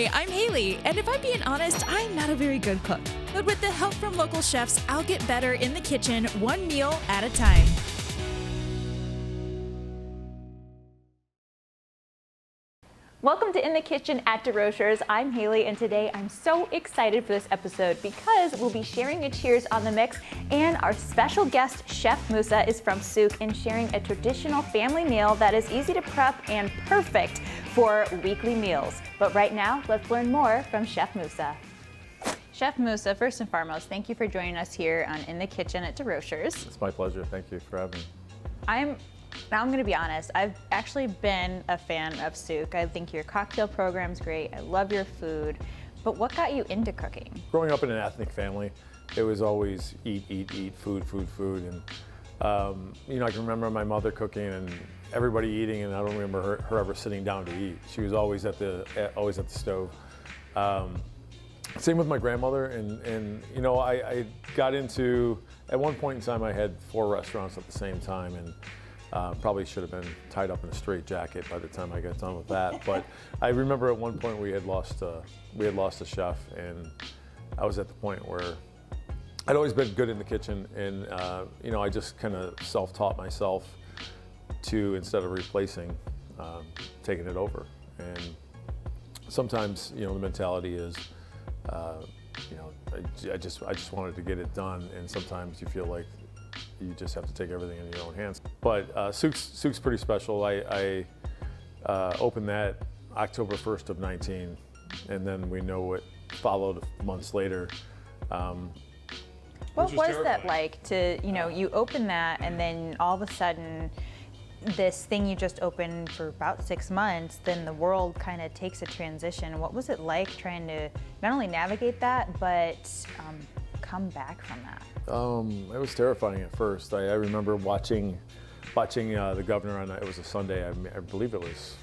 Hi, I'm Haylie, and if I'm being honest, I'm not a very good cook. But with the help from local chefs, I'll get better in the kitchen, one meal at a time. Welcome to In the Kitchen at DeRocher's. I'm Haylie, and today I'm so excited for this episode because we'll be sharing a cheers on the mix, and our special guest, Chef Moussa, is from Souk and sharing a traditional family meal that is easy to prep and perfect for weekly meals. But right now, let's learn more from Chef Moussa. Chef Moussa, first and foremost, thank you for joining us here on In the Kitchen at DeRocher's. It's my pleasure. Thank you for having me. Now I'm going to be honest, I've actually been a fan of Souk. I think your cocktail program's great. I love your food. But what got you into cooking? Growing up in an ethnic family, it was always eat, food. And, I can remember my mother cooking and everybody eating, and I don't remember her ever sitting down to eat. She was always at the stove. Same with my grandmother, and I got into, at one point in time, I had 4 restaurants at the same time, and probably should have been tied up in a straitjacket by the time I got done with that. But I remember at one point we had lost a chef, and I was at the point where I'd always been good in the kitchen, and I just kind of self-taught myself to, instead of replacing, taking it over. And sometimes the mentality is, I just wanted to get it done, and sometimes you feel like you just have to take everything in your own hands. But Souk's pretty special. I opened that October 1st of 19, and then we know what followed months later. What was that like to, you opened that, and then all of a sudden, this thing you just opened for about 6 months, then the world kind of takes a transition. What was it like trying to not only navigate that, but come back from that? It was terrifying at first. I remember watching the governor on, it was a Sunday, I believe it was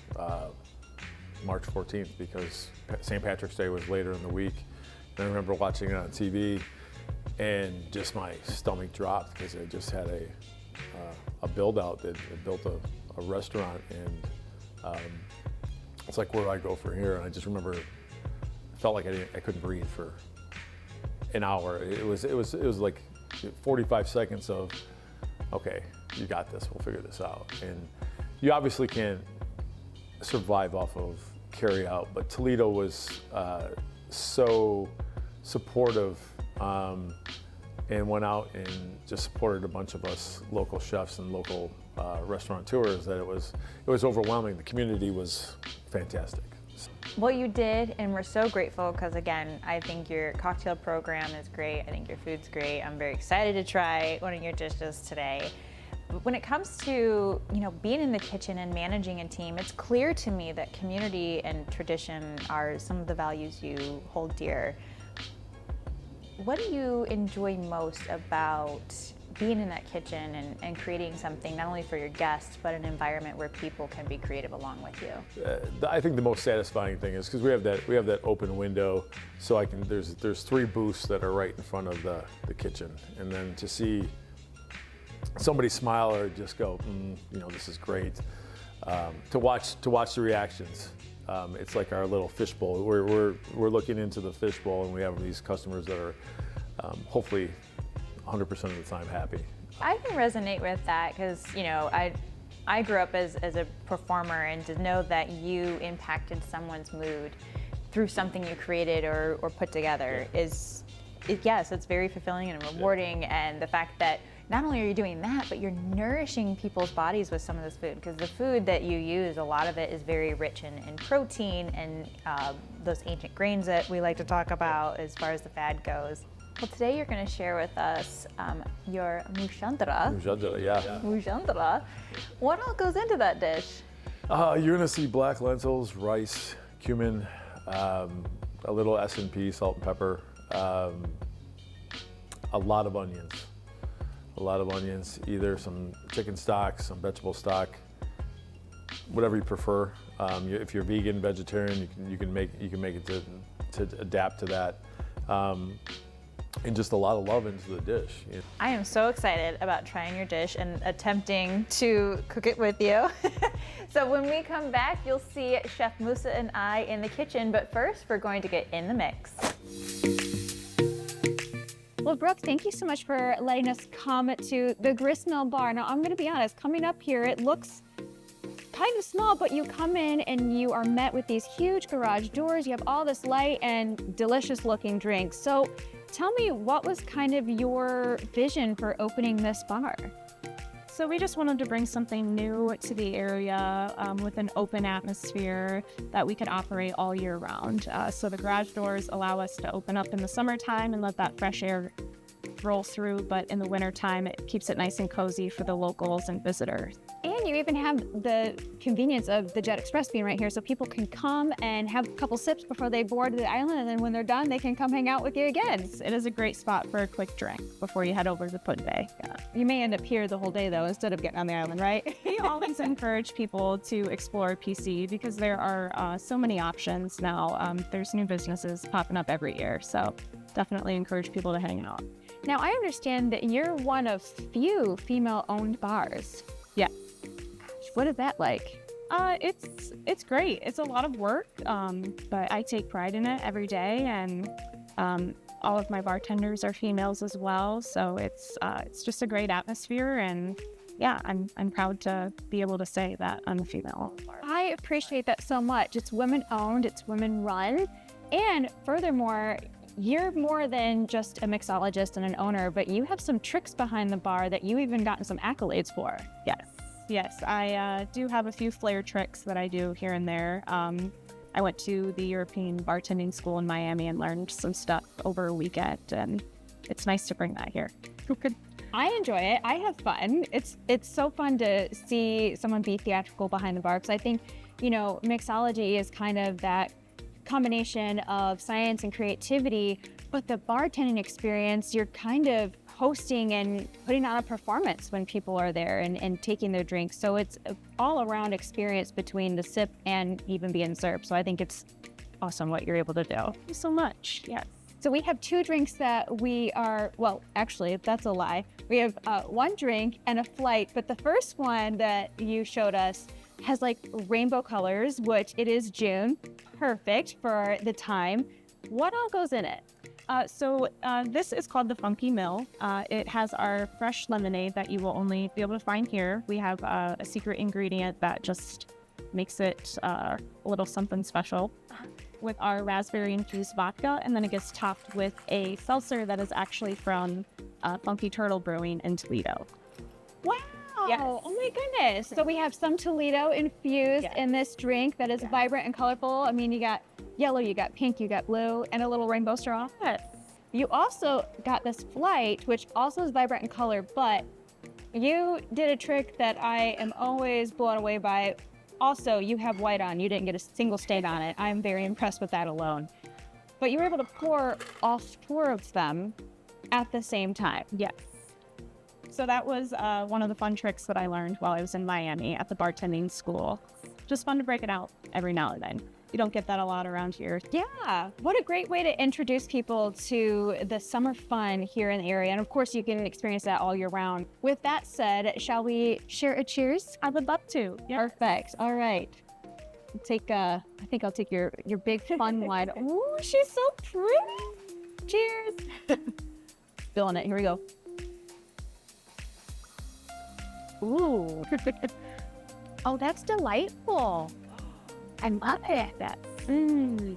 March 14th, because St. Patrick's Day was later in the week. And I remember watching it on TV, and just my stomach dropped because I just had a build out that built a restaurant, and it's like, where do I go from here? And I just remember, it felt like I couldn't breathe for an hour. It was like 45 seconds of, okay, you got this, we'll figure this out. And you obviously can't survive off of carry out, but Toledo was so supportive, and went out and just supported a bunch of us local chefs and local restaurateurs, that it was overwhelming. The community was fantastic. Well, you did, and we're so grateful because, again, I think your cocktail program is great. I think your food's great. I'm very excited to try one of your dishes today. But when it comes to, being in the kitchen and managing a team, it's clear to me that community and tradition are some of the values you hold dear. What do you enjoy most about being in that kitchen and creating something not only for your guests, but an environment where people can be creative along with you? I think the most satisfying thing is because we have that open window, so there's 3 booths that are right in front of the kitchen, and then to see somebody smile or just go, this is great, to watch the reactions. It's like our little fishbowl. We're looking into the fishbowl, and we have these customers that are hopefully 100% of the time happy. I can resonate with that because, I grew up as a performer, and to know that you impacted someone's mood through something you created or put together is, yes, it's very fulfilling and rewarding. Yeah. And the fact that not only are you doing that, but you're nourishing people's bodies with some of this food, because the food that you use, a lot of it is very rich in protein and those ancient grains that we like to talk about as far as the fad goes. Well, today you're going to share with us your mujaddara. Mujadara, yeah. Mujadara. What all goes into that dish? You're going to see black lentils, rice, cumin, a little S&P, salt and pepper, a lot of onions. Either some chicken stock, some vegetable stock, whatever you prefer. If you're vegan, vegetarian, you can make it to adapt to that. and just a lot of love into the dish. You know? I am so excited about trying your dish and attempting to cook it with you. So when we come back, you'll see Chef Moussa and I in the kitchen, but first we're going to get in the mix. Well, Brooke, thank you so much for letting us come to the Gristmill Bar. Now, I'm going to be honest, coming up here, it looks kind of small, but you come in and you are met with these huge garage doors. You have all this light and delicious looking drinks. So tell me, what was kind of your vision for opening this bar? So we just wanted to bring something new to the area with an open atmosphere that we could operate all year round. So the garage doors allow us to open up in the summertime and let that fresh air roll through, but in the wintertime, it keeps it nice and cozy for the locals and visitors. And you even have the convenience of the Jet Express being right here, so people can come and have a couple sips before they board the island, and then when they're done, they can come hang out with you again. It is a great spot for a quick drink before you head over to Put Bay. Yeah. You may end up here the whole day, though, instead of getting on the island, right? We always encourage people to explore PC because there are so many options now. There's new businesses popping up every year, so definitely encourage people to hang out. Now, I understand that you're one of few female-owned bars. Yeah. What is that like? It's great. It's a lot of work, but I take pride in it every day, and all of my bartenders are females as well. So it's just a great atmosphere, and yeah, I'm proud to be able to say that I'm a female bar. I appreciate that so much. It's women-owned, it's women-run, and furthermore, you're more than just a mixologist and an owner, but you have some tricks behind the bar that you even gotten some accolades for. Yes, I do have a few flair tricks that I do here and there. I went to the European bartending school in Miami and learned some stuff over a weekend, and it's nice to bring that here. I enjoy it. I have fun. It's so fun to see someone be theatrical behind the bar, because I think, you know, mixology is kind of that combination of science and creativity, but the bartending experience, you're kind of hosting and putting on a performance when people are there and taking their drinks. So it's an all-around experience between the sip and even being served. So I think it's awesome what you're able to do. Thank you so much. Yes. So we have two drinks that we are, well, actually, that's a lie. We have one drink and a flight, but the first one that you showed us has like rainbow colors, which it is June. Perfect for the time. What all goes in it? So this is called the Funky Mill. It has our fresh lemonade that you will only be able to find here. We have a secret ingredient that just makes it a little something special with our raspberry infused vodka, and then it gets topped with a seltzer that is actually from Funky Turtle Brewing in Toledo. Wow. Yes. Oh my goodness. So we have some Toledo infused in this drink that is vibrant and colorful. I mean, you got yellow, you got pink, you got blue, and a little rainbow straw. Yes. You also got this flight, which also is vibrant in color, but you did a trick that I am always blown away by. Also, you have white on. You didn't get a single stain on it. I'm very impressed with that alone. But you were able to pour all four of them at the same time. Yes. So that was one of the fun tricks that I learned while I was in Miami at the bartending school. Just fun to break it out every now and then. You don't get that a lot around here. Yeah, what a great way to introduce people to the summer fun here in the area. And of course, you can experience that all year round. With that said, shall we share a cheers? I would love to. Yeah. Perfect. All right. I think I'll take your big fun one. Ooh, she's so pretty. Cheers. Feeling it. Here we go. Ooh. Oh, that's delightful. I love it.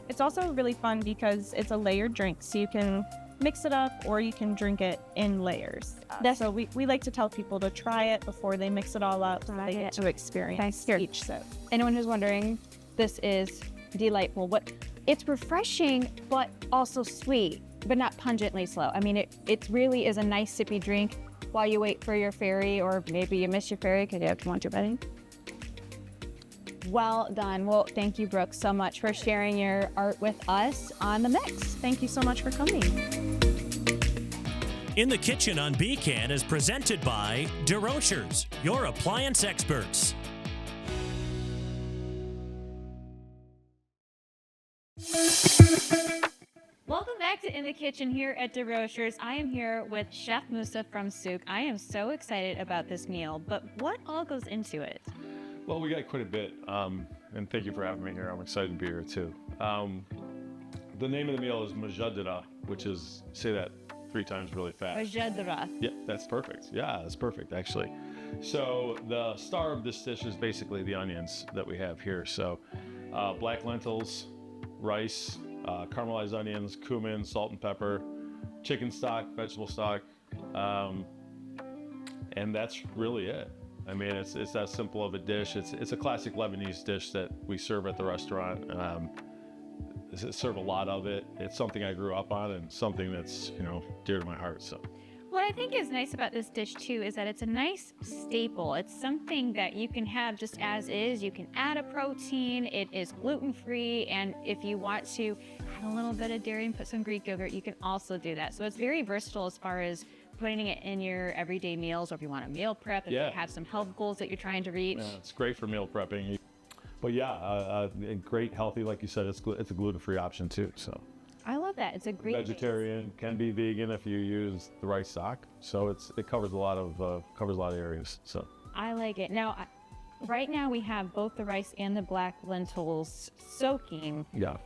It's also really fun because it's a layered drink, so you can mix it up or you can drink it in layers. So we like to tell people to try it before they mix it all up, so they get to experience each sip. Anyone who's wondering, this is delightful. It's refreshing, but also sweet, but not pungently slow. I mean, it really is a nice sippy drink while you wait for your ferry, or maybe you miss your ferry because you have to want your wedding. Well done. Well, thank you, Brooke, so much for sharing your art with us on The Mix. Thank you so much for coming. In the Kitchen on BCAN is presented by DeRochers, your appliance experts. Welcome back to in the kitchen here at DeRochers. I am here with Chef Moussa from Souk. I am so excited about this meal, but what all goes into it? Well, we got quite a bit, and thank you for having me here. I'm excited to be here too. The name of the meal is Mujadara, which is, say that 3 times really fast. Mujadara. Yeah, that's perfect. Yeah, that's perfect actually. So the star of this dish is basically the onions that we have here. So black lentils, rice, caramelized onions, cumin, salt and pepper, chicken stock, vegetable stock, and that's really it. I mean, it's that simple of a dish. It's a classic Lebanese dish that we serve at the restaurant. Serve a lot of it. It's something I grew up on and something that's, dear to my heart. So. What I think is nice about this dish too is that it's a nice staple. It's something that you can have just as is. You can add a protein. It is gluten-free, and if you want to add a little bit of dairy and put some Greek yogurt, you can also do that. So it's very versatile as far as putting it in your everyday meals, or if you want to meal prep, if you have some health goals that you're trying to reach. Yeah, it's great for meal prepping. But yeah, great, healthy, like you said, it's a gluten-free option too. So. I love that. It's a great vegetarian, can be vegan if you use the right stock. So it covers a lot of areas. So I like it. Now, right now we have both the rice and the black lentils soaking. Yeah.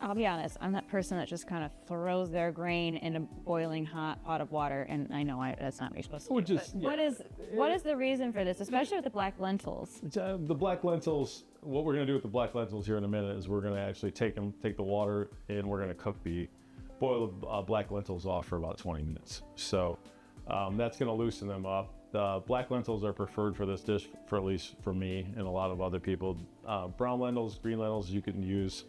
I'll be honest, I'm that person that just kind of throws their grain in a boiling hot pot of water, and I know that's not what you're supposed to do. What is the reason for this, especially with the black lentils? The black lentils, what we're going to do with the black lentils here in a minute is we're going to actually take the water, and we're going to boil the black lentils off for about 20 minutes. So that's going to loosen them up. The black lentils are preferred for this dish, for at least for me and a lot of other people. Brown lentils, green lentils you can use.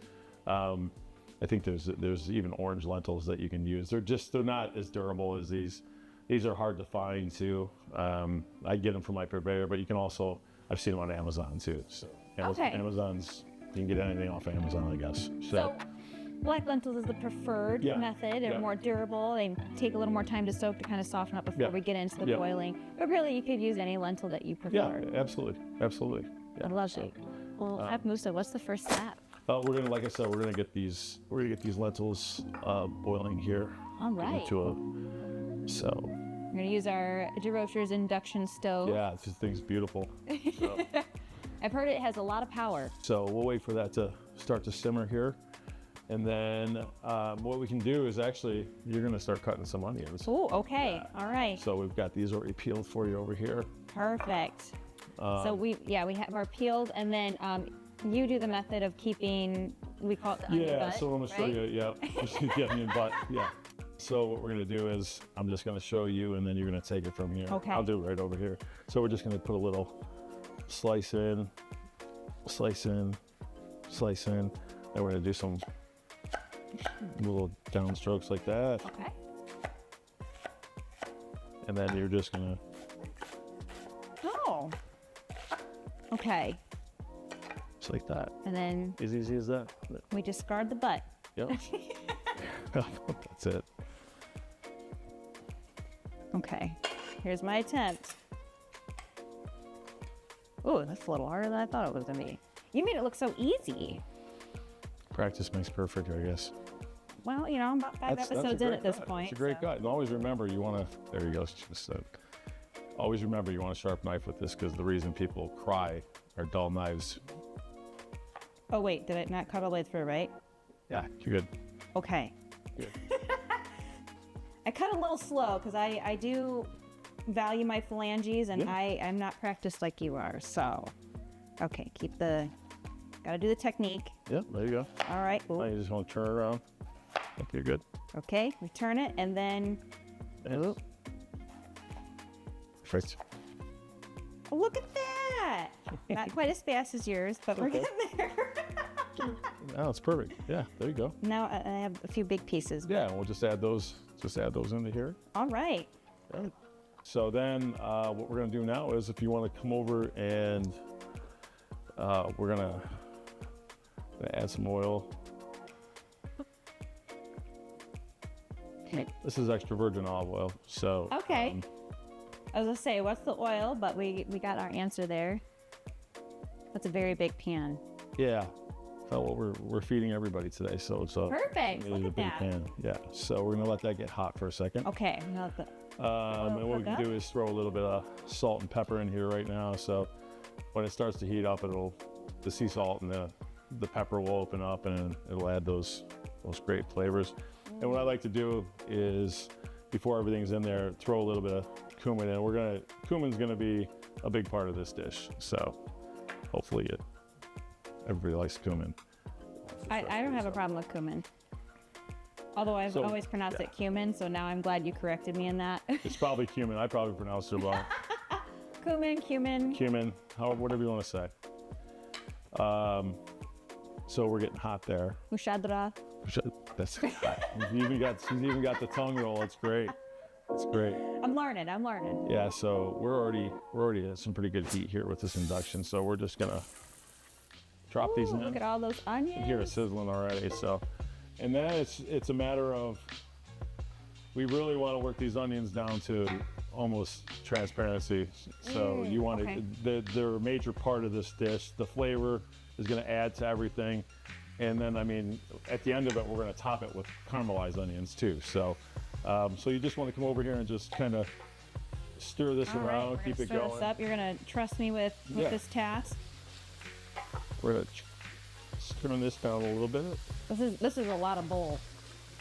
I think there's even orange lentils that you can use. They're not as durable as these. These are hard to find too. I get them from my purveyor, but you can also, I've seen them on Amazon too. So Amazon's, you can get anything off of Amazon, I guess. So black lentils is the preferred method. They're more durable. They take a little more time to soak to kind of soften up before we get into the boiling. But really, you could use any lentil that you prefer. Yeah, absolutely. Yeah. Lovely. Well, Chef Moussa, what's the first step? We're gonna, like I said, we're gonna get these lentils boiling here. All right. So. We're gonna use our DeRochers induction stove. Yeah, this thing's beautiful. So. I've heard it has a lot of power. So we'll wait for that to start to simmer here, and then what we can do is actually you're gonna start cutting some onions. Oh, okay. All right. So we've got these already peeled for you over here. Perfect. So we have our peeled, and then you do the method of keeping, we call it the onion butt, so I'm gonna show you, just the onion butt, So what we're gonna do is, I'm just gonna show you, and then you're gonna take it from here. Okay. I'll do it right over here. So we're just gonna put a little slice in, and we're gonna do some little downstrokes like that. Okay. And then you're just gonna. Oh. Okay. Just like that. And then as easy as that. We discard the butt. Yep. That's it. Okay. Here's my attempt. Oh, that's a little harder than I thought it was gonna be. You made it look so easy. Practice makes perfect, I guess. Well, I'm about 5 episodes in at this point. It's a great cut. And always remember, there you go. Always remember, you want a sharp knife with this, because the reason people cry are dull knives. Oh, wait, did it not cut all the way through, right? Yeah, you're good. Okay. Good. I cut a little slow because I do value my phalanges, and I'm not practiced like you are. So, okay, gotta do the technique. Yep, there you go. All right. Ooh. Now you just want to turn it around. Okay, you're good. Okay, we turn it, and then. Ooh. Perfect. Oh, look at that! Not quite as fast as yours, but we're getting there. Oh, it's perfect. Yeah, there you go. Now I have a few big pieces. Yeah, we'll just add those. Into here. All right. Yeah. So then, what we're gonna do now is, if you want to come over and we're gonna add some oil. Okay. This is extra virgin olive oil. So. Okay. I was gonna say, what's the oil? But we got our answer there. That's a very big pan. Yeah. what we're feeding everybody today. So it's a Perfect. really Look a at big that. pan. Yeah. So we're gonna let that get hot for a second. Okay. Now the, And what we can do is throw a little bit of salt and pepper in here right now. So when it starts to heat up, the sea salt and the pepper will open up and it'll add those great flavors. And what I like to do is, before everything's in there, throw a little bit of cumin in. Cumin's gonna be a big part of this dish. So hopefully everybody likes cumin. I don't have a problem with cumin. Although I've always pronounced it cumin, so now I'm glad you corrected me in that. It's probably cumin. I probably pronounced it wrong. Cumin. Whatever you want to say. So we're getting hot there. Mujadara. That's she's even got the tongue roll. It's great. It's great. I'm learning. Yeah. So we're already at some pretty good heat here with this induction. So we're just gonna drop these in. Look at all those onions. You hear it sizzling already. So, and then it's a matter of, we really want to work these onions down to almost transparency. So you want they're a major part of this dish. The flavor is going to add to everything. And then, I mean, at the end of it, we're going to top it with caramelized onions too. So, so you just want to come over here and just kind of stir this around, keep it going. This up. You're going to trust me with this task. We're going to turn this down a little bit. This is a lot of bowl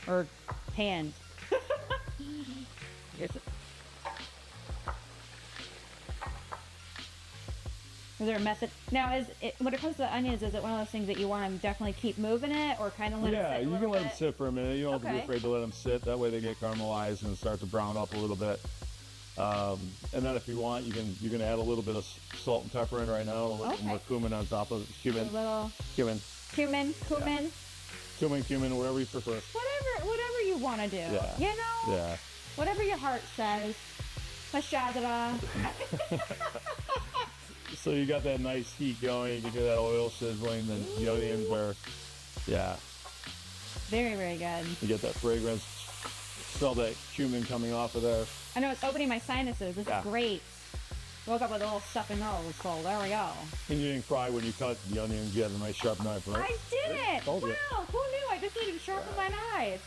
or pan. Is there a method? Now, when it comes to the onions, is it one of those things that you want to definitely keep moving it, or kind of let it sit? Yeah, you can let them sit for a minute. You don't have to be afraid to let them sit. That way they get caramelized and start to brown up a little bit. And then if you want, you can add a little bit of salt and pepper in right now, a little more cumin on top of it. Cumin, whatever you prefer. Whatever you want to do. Yeah. You know? Yeah. Whatever your heart says. Mujadara. So you got that nice heat going, you can hear that oil sizzling, then the onions are, Very, very good. You get that fragrance, smell that cumin coming off of there. I know it's opening my sinuses. This is great. Woke up with a little stuffy nose, so there we go. And you didn't cry when you cut the onions, you had a nice sharp knife, right? I didn't! Told you. Wow, who knew? I just needed to sharpen my knife.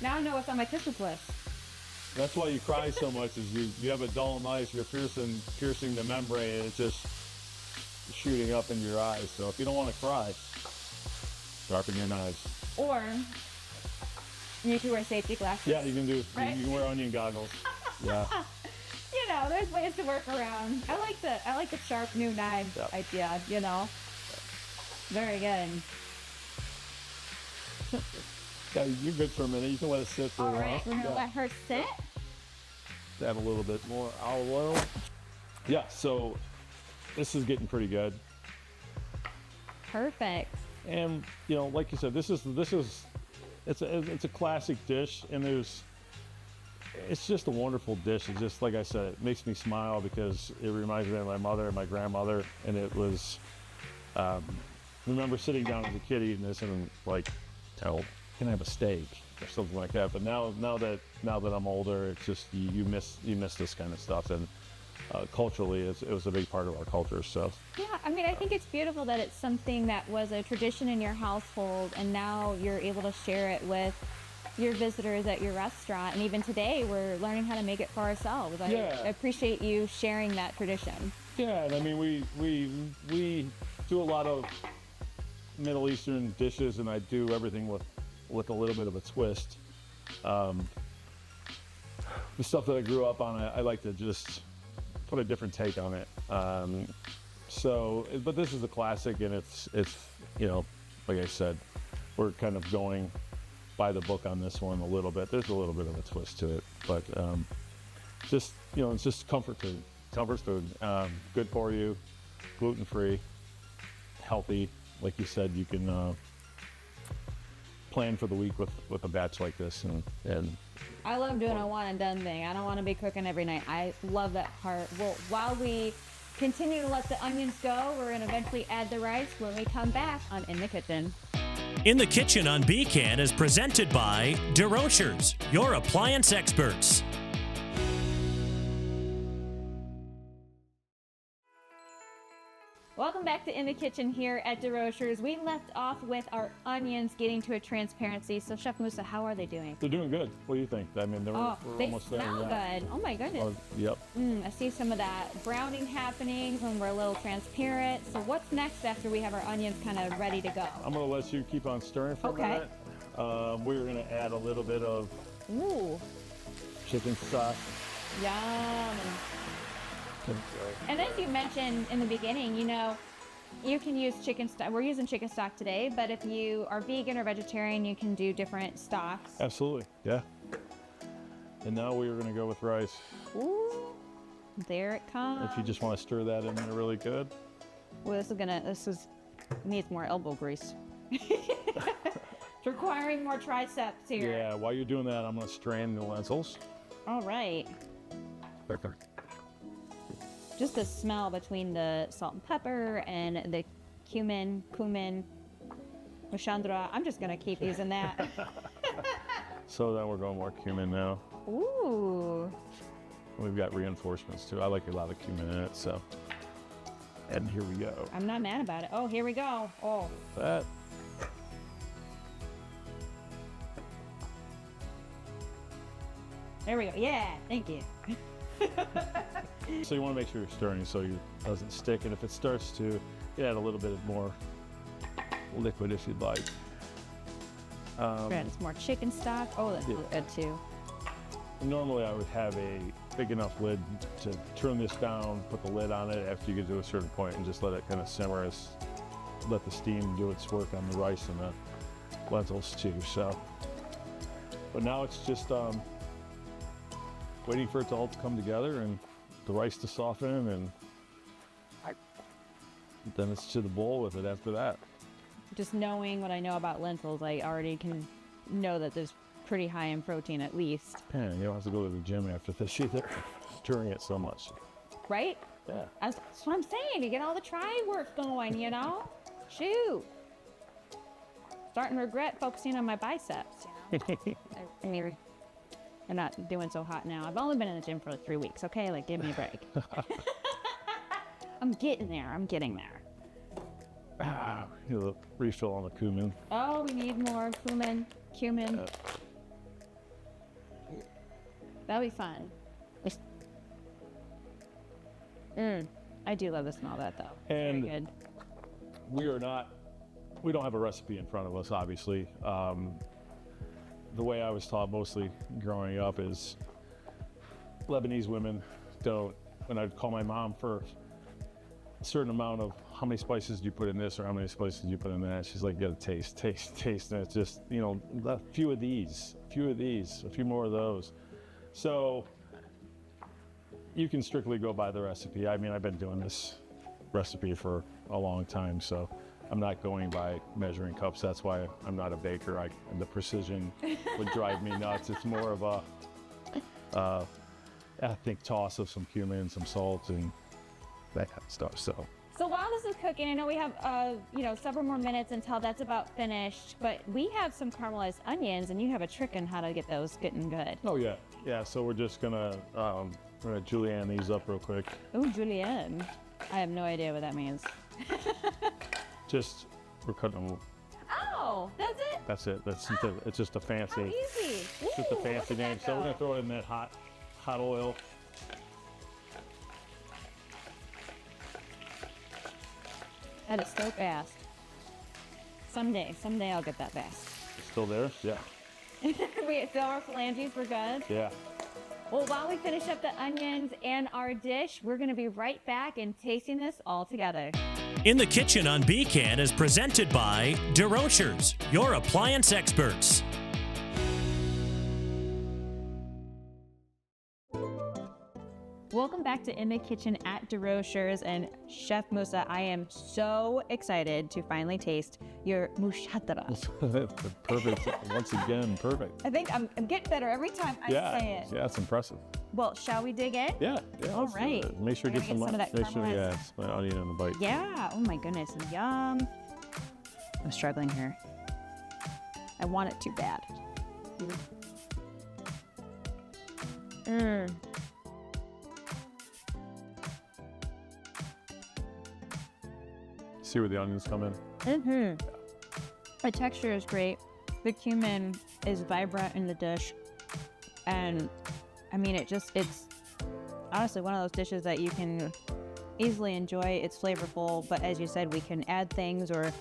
Now I know what's on my Christmas list. That's why you cry so much, is you have a dull knife, you're piercing the membrane, and it's just shooting up into your eyes. So if you don't want to cry, sharpen your knives. Or you can wear safety glasses. Yeah, you can do. Right? You can wear onion goggles. Yeah. You know, there's ways to work around. I like the sharp new knife idea. You know, very good. Yeah, you're good for a minute. You can let it sit for a while. All right, we're gonna let her sit. Add a little bit more olive oil. Yeah, so this is getting pretty good. Perfect. And you know, like you said, it's a classic dish, and it's just a wonderful dish. It's just, like I said, it makes me smile because it reminds me of my mother and my grandmother, and it was. I remember sitting down as a kid eating this and like, can I have a steak or something like that? But now that I'm older, it's just you miss this kind of stuff, and culturally, it was a big part of our culture. So Yeah, I mean, I think it's beautiful that it's something that was a tradition in your household, and now you're able to share it with your visitors at your restaurant. And even today, we're learning how to make it for ourselves. I appreciate you sharing that tradition. Yeah, and I mean, we do a lot of Middle Eastern dishes, and I do everything with a little bit of a twist. The stuff that I grew up on, I like to just put a different take on it. But this is a classic, and it's you know, like I said, we're kind of going by the book on this one a little bit. There's a little bit of a twist to it, but just, you know, it's just comfort food. Comfort food, good for you, gluten-free, healthy. Like you said, you can plan for the week with a batch like this, and I love doing a one and done thing. I don't want to be cooking every night. I love that part. Well, while we continue to let the onions go, we're going to eventually add the rice when we come back on In the Kitchen. In the Kitchen on BCAN is presented by DeRochers, your appliance experts. Welcome back to In the Kitchen here at DeRocher's. We left off with our onions getting to a transparency. So Chef Moussa, how are they doing? They're doing good. What do you think? I mean, we're They almost there. smell good. Oh my goodness. Oh, yep. I see some of that browning happening when we're a little transparent. So what's next after we have our onions kind of ready to go? I'm gonna let you keep on stirring for a minute. We're gonna add a little bit of Ooh, chicken stock. yum. And as you mentioned in the beginning, you know, you can use chicken stock. We're using chicken stock today, but if you are vegan or vegetarian, you can do different stocks. Absolutely, yeah. And now we're gonna go with rice. Ooh, there it comes. If you just want to stir that in there really good. Well, this needs more elbow grease. It's requiring more triceps here. Yeah, while you're doing that, I'm gonna strain the lentils. All right. Just the smell between the salt and pepper and the cumin, Mujadara. I'm just gonna keep using that. So then we're going more cumin now. Ooh. We've got reinforcements too. I like a lot of cumin in it, so. And here we go. I'm not mad about it. Oh, here we go. Oh. That. There we go. Yeah, thank you. So you want to make sure you're stirring so it doesn't stick, and if it starts to, you add a little bit more liquid if you'd like. Add some more chicken stock. Oh, that's good too. Normally I would have a big enough lid to turn this down, put the lid on it after you get to a certain point and just let it kind of simmer, let the steam do its work on the rice and the lentils too. So, but now it's just waiting for it to all come together and the rice to soften, and then it's to the bowl with it after that. Just knowing what I know about lentils, I already can know that there's pretty high in protein at least. Yeah, you don't have to go to the gym after this either, stirring it so much. Right? Yeah. That's what I'm saying, to get all the try work going, you know? Shoot. Starting to regret focusing on my biceps, you know? I mean, they're not doing so hot now. I've only been in the gym for like 3 weeks, okay? Like, give me a break. I'm getting there. A refill on the cumin. Oh, we need more cumin. That'll be fun. I do love the smell of that though. And very good. we don't have a recipe in front of us, obviously. The way I was taught mostly growing up is Lebanese women don't, when I'd call my mom for a certain amount of how many spices do you put in this or how many spices do you put in that, she's like, you gotta taste. And it's just, you know, a few of these, a few more of those. So you can strictly go by the recipe. I mean, I've been doing this recipe for a long time, so I'm not going by measuring cups. That's why I'm not a baker. The precision would drive me nuts. It's more of a, I think, toss of some cumin, some salt, and that kind of stuff. So while this is cooking, I know we have several more minutes until that's about finished, but we have some caramelized onions, and you have a trick on how to get those getting good. Oh yeah. So we're just gonna julienne these up real quick. Oh, julienne. I have no idea what that means. We're cutting them. Oh, that's it? That's it. It's just a fancy. How easy. It's just a fancy name. So we're gonna throw it in that hot oil. That is so fast. Someday I'll get that fast. It's still there? Yeah. We fill our phalanges, we're good? Yeah. Well, while we finish up the onions and our dish, we're gonna be right back and tasting this all together. In the Kitchen on Beacon is presented by DeRocher's, your appliance experts. Welcome back to In the Kitchen at DeRocher's, and Chef Moussa, I am so excited to finally taste your mujaddara. Perfect. Once again, perfect. I think I'm getting better every time I say it. Yeah, it's impressive. Well, shall we dig in? Yeah. All let's do right. it. Make sure you get some of that Make sure, caramelized. it's my onion in the bite. Yeah. Oh my goodness. Yum. I'm struggling here. I want it too bad. See where the onions come in? Mm-hmm. The texture is great. The cumin is vibrant in the dish. And I mean, it's honestly one of those dishes that you can easily enjoy. It's flavorful, but as you said, we can add things or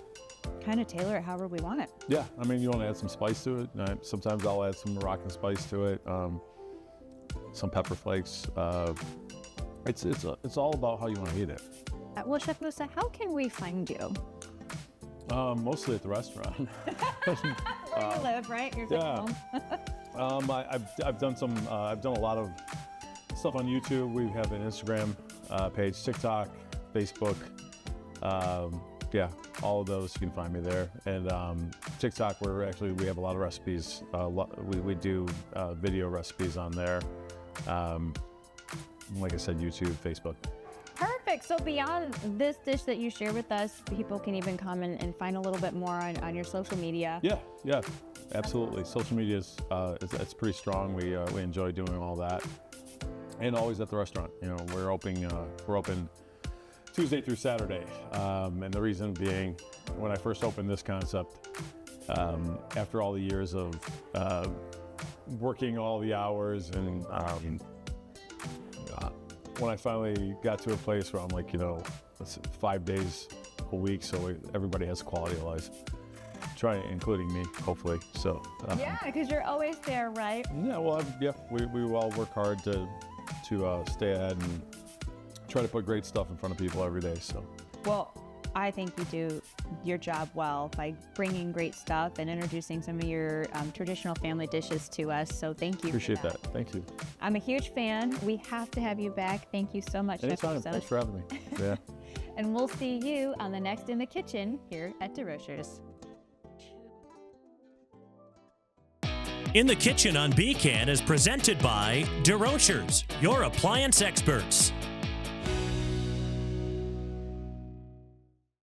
kind of tailor it however we want it. Yeah, I mean, you want to add some spice to it. Sometimes I'll add some Moroccan spice to it, some pepper flakes. It's all about how you want to eat it. Well, Chef Moussa, how can we find you? Mostly at the restaurant. Where you live, right? You're Yeah. home. I've done a lot of stuff on YouTube. We have an Instagram page, TikTok, Facebook. Yeah, all of those, you can find me there. And TikTok, we have a lot of recipes. We do video recipes on there. Like I said, YouTube, Facebook. Perfect. So beyond this dish that you share with us, people can even come and find a little bit more on your social media. Yeah, absolutely. Social media it's pretty strong. We enjoy doing all that, and always at the restaurant. You know, we're open Tuesday through Saturday, and the reason being, when I first opened this concept, after all the years of working all the hours and when I finally got to a place where I'm like, it's 5 days a week, so everybody has a quality of life. Including me, hopefully. So. Yeah, because you're always there, right? Yeah. Well, we all work hard to stay ahead and try to put great stuff in front of people every day. So. Well, I think you do your job well by bringing great stuff and introducing some of your traditional family dishes to us. So thank you. Appreciate that. Thank you. I'm a huge fan. We have to have you back. Thank you so much. Anytime. Thanks for having me. Yeah. And we'll see you on the next In the Kitchen here at DeRocher's. In the Kitchen on BCAN is presented by DeRocher's, your appliance experts.